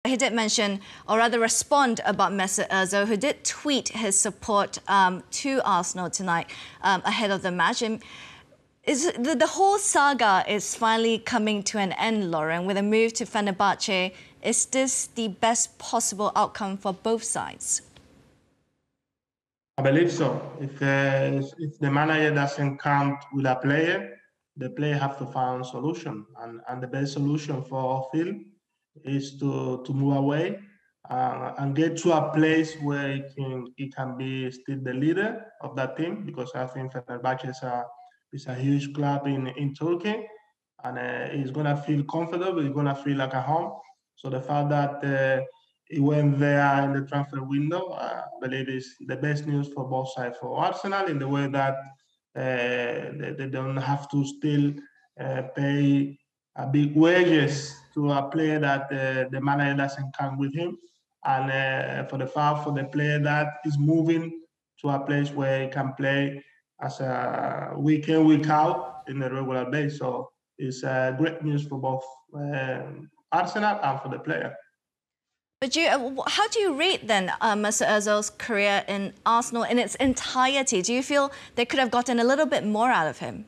He did mention, or rather respond about Mesut Ozil, who did tweet his support to Arsenal tonight ahead of the match. And the whole saga is finally coming to an end, Lauren, with a move to Fenerbahce. Is this the best possible outcome for both sides? I believe so. If the manager doesn't count with a player, the player have to find a solution. And the best solution for Phil is to move away and get to a place where he can be still the leader of that team, because I think Fenerbahce is a huge club in Turkey, and he's gonna feel comfortable. He's gonna feel like a home. So the fact that he went there in the transfer window, I believe is the best news for both sides. For Arsenal, in the way that they don't have to still pay big wages to a player that the manager doesn't come with him, and for the player that is moving to a place where he can play as a week in, week out in a regular base. So it's great news for both Arsenal and for the player. But how do you rate then Mesut Ozil's career in Arsenal in its entirety? Do you feel they could have gotten a little bit more out of him?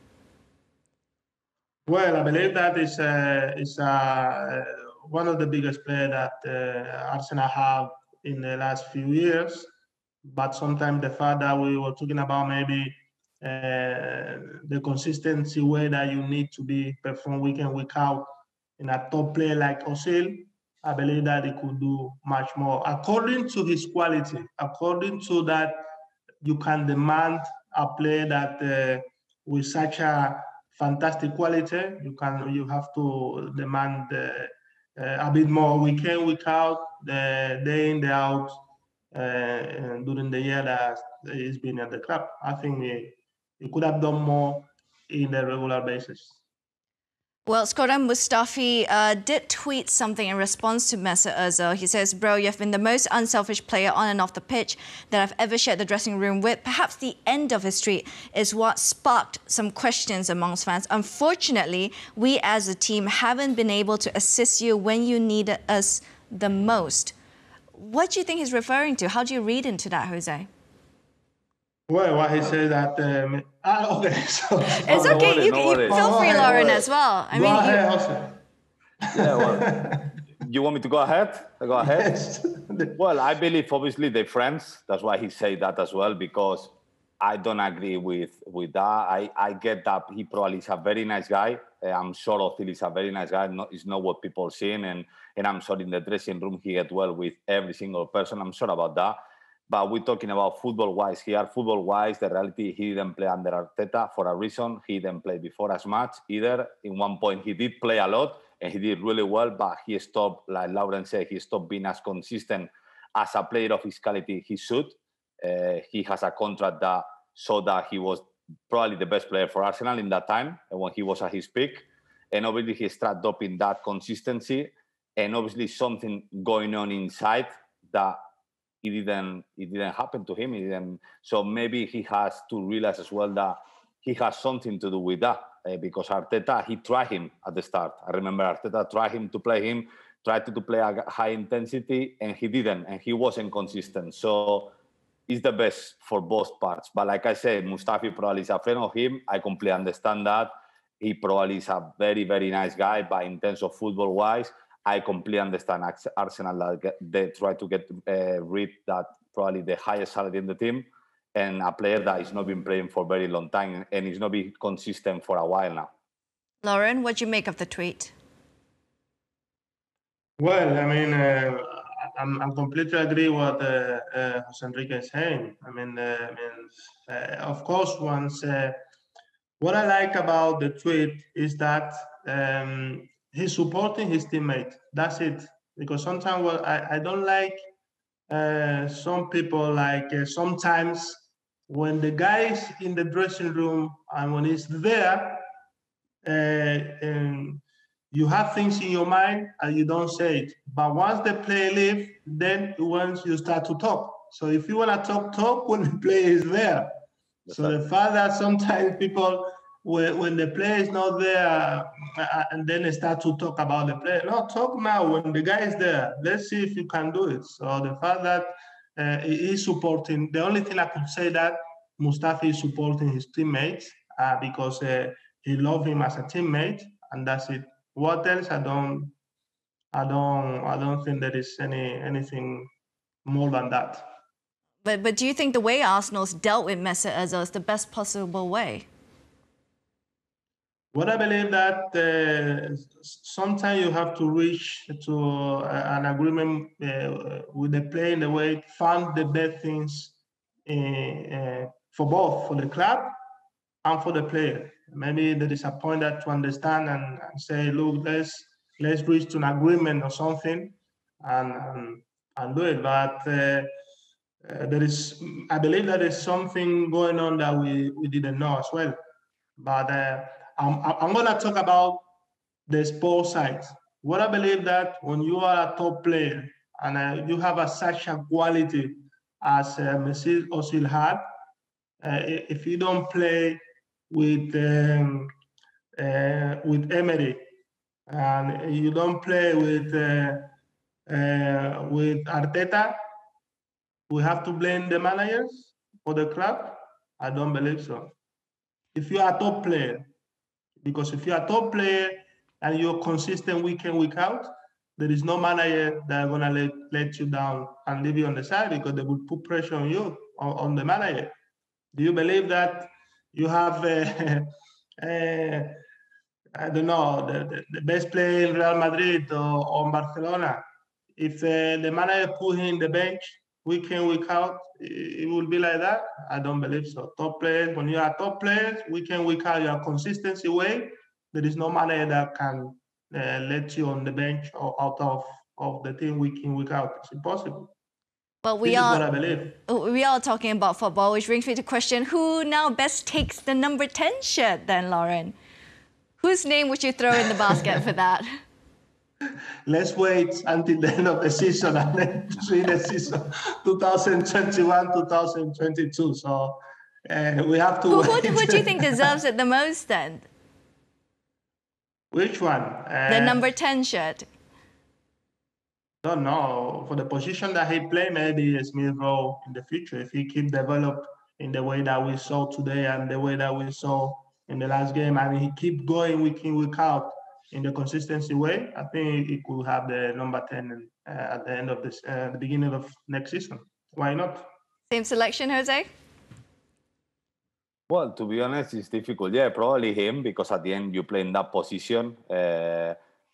Well, I believe that is one of the biggest players that Arsenal have in the last few years. But sometimes the fact that we were talking about maybe the consistency way that you need to be perform week in, week out in a top player like Ozil, I believe that he could do much more. According to his quality, according to that, you can demand a player that with such a fantastic quality, you have to demand a bit more week in, week out, the day in, day out during the year that he's been at the club. I think he could have done more in a regular basis. Well, Skorem Mustafi did tweet something in response to Mesut Ozil. He says, "Bro, you've been the most unselfish player on and off the pitch that I've ever shared the dressing room with. Perhaps the end of his streak is what sparked some questions amongst fans. Unfortunately, we as a team haven't been able to assist you when you needed us the most." What do you think he's referring to? How do you read into that, Jose? Well, what he said that okay. So, it's okay. You feel free, Lauren, as well. I mean, yeah. Well, you want me to go ahead? Go ahead. Yes. Well, I believe obviously they're friends. That's why he said that as well, because I don't agree with that. I get that he probably is a very nice guy. I'm sure Ozil is a very nice guy. It's not what people are seeing, and I'm sure in the dressing room he gets well with every single person. I'm sure about that. But we're talking about football-wise here. Football-wise, the reality, he didn't play under Arteta for a reason. He didn't play before as much either. In one point, he did play a lot, and he did really well, but he stopped, like Lauren said, he stopped being as consistent as a player of his quality he should. He has a contract that showed that he was probably the best player for Arsenal in that time, when he was at his peak. And obviously, he started up in that consistency, and obviously something going on inside that it didn't happen to him. So maybe he has to realize as well that he has something to do with that, because Arteta, he tried him at the start. I remember Arteta tried to play a high intensity, and he didn't, and he wasn't consistent. So it's the best for both parts. But like I said, Mustafi probably is a friend of him. I completely understand that. He probably is a very, very nice guy, but in terms of football-wise, I completely understand Arsenal that they try to get rid that probably the highest salary in the team, and a player that has not been playing for a very long time and is not been consistent for a while now. Lauren, what do you make of the tweet? Well, I mean, I'm completely agree with what Jose Enrique is saying. I mean, of course, what I like about the tweet is that he's supporting his teammate. That's it. Because sometimes I don't like some people, like sometimes when the guy is in the dressing room and when he's there, you have things in your mind and you don't say it. But once the player leaves, then once you start to talk. So if you want to talk when the player is there. So the fact that sometimes people when the player is not there, and then they start to talk about the player. No, talk now when the guy is there. Let's see if you can do it. So the fact that he is supporting, the only thing I could say that Mustafi is supporting his teammates because he loves him as a teammate, and that's it. What else? I don't think there is anything more than that. But do you think the way Arsenal's dealt with Mesut Ozil is the best possible way? Well, I believe that sometimes you have to reach to an agreement with the player in the way, find the best things for both, for the club and for the player. Maybe there is a point that to understand and say, look, let's reach to an agreement or something and do it. But I believe that there's something going on that we didn't know as well. But I'm going to talk about the sports side. What I believe that when you are a top player and you have such a quality as Mesut Ozil had, if you don't play with Emery and you don't play with Arteta, we have to blame the managers or the club? I don't believe so. If you are a top player, because if you are a top player and you're consistent week in, week out, there is no manager that are going to let you down and leave you on the side because they will put pressure on you, on the manager. Do you believe that you have, I don't know, the best player in Real Madrid or Barcelona? If the manager put him in the bench week in, week out, it will be like that? I don't believe so. Top players, when you are top players, week in, week out, you are consistency way. There is no manager that can let you on the bench or out of the team week in, week out. It's impossible. Well, this is what I believe. We are talking about football, which brings me to the question, who now best takes the number 10 shirt then, Lauren? Whose name would you throw in the basket for that? Let's wait until the end of the season and then see the season 2021, 2022. So we have to wait. Who do you think deserves it the most then? Which one? The number 10 shirt. Don't know. For the position that he played, maybe Smith Rowe in the future. If he keep develop in the way that we saw today and the way that we saw in the last game, and he keep going week in, week out in the consistency way, I think he could have the number 10 at the end of this, the beginning of next season. Why not? Same selection, Jose? Well, to be honest, it's difficult. Yeah, probably him, because at the end you play in that position.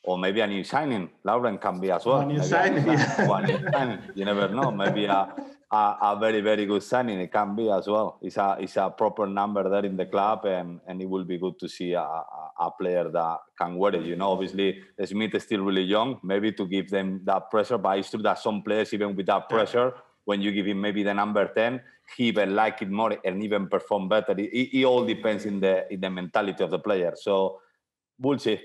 Or maybe a new signing. Lauren can be as well. A new signing, yeah. You never know. Maybe a very, very good signing. It can be as well. It's a proper number there in the club, and it will be good to see a player that can wear it. You know, obviously, Smith is still really young, maybe to give them that pressure, but it's true that some players, even with that pressure, when you give him maybe the number 10, he even like it more and even perform better. It all depends in the mentality of the player. So we'll see.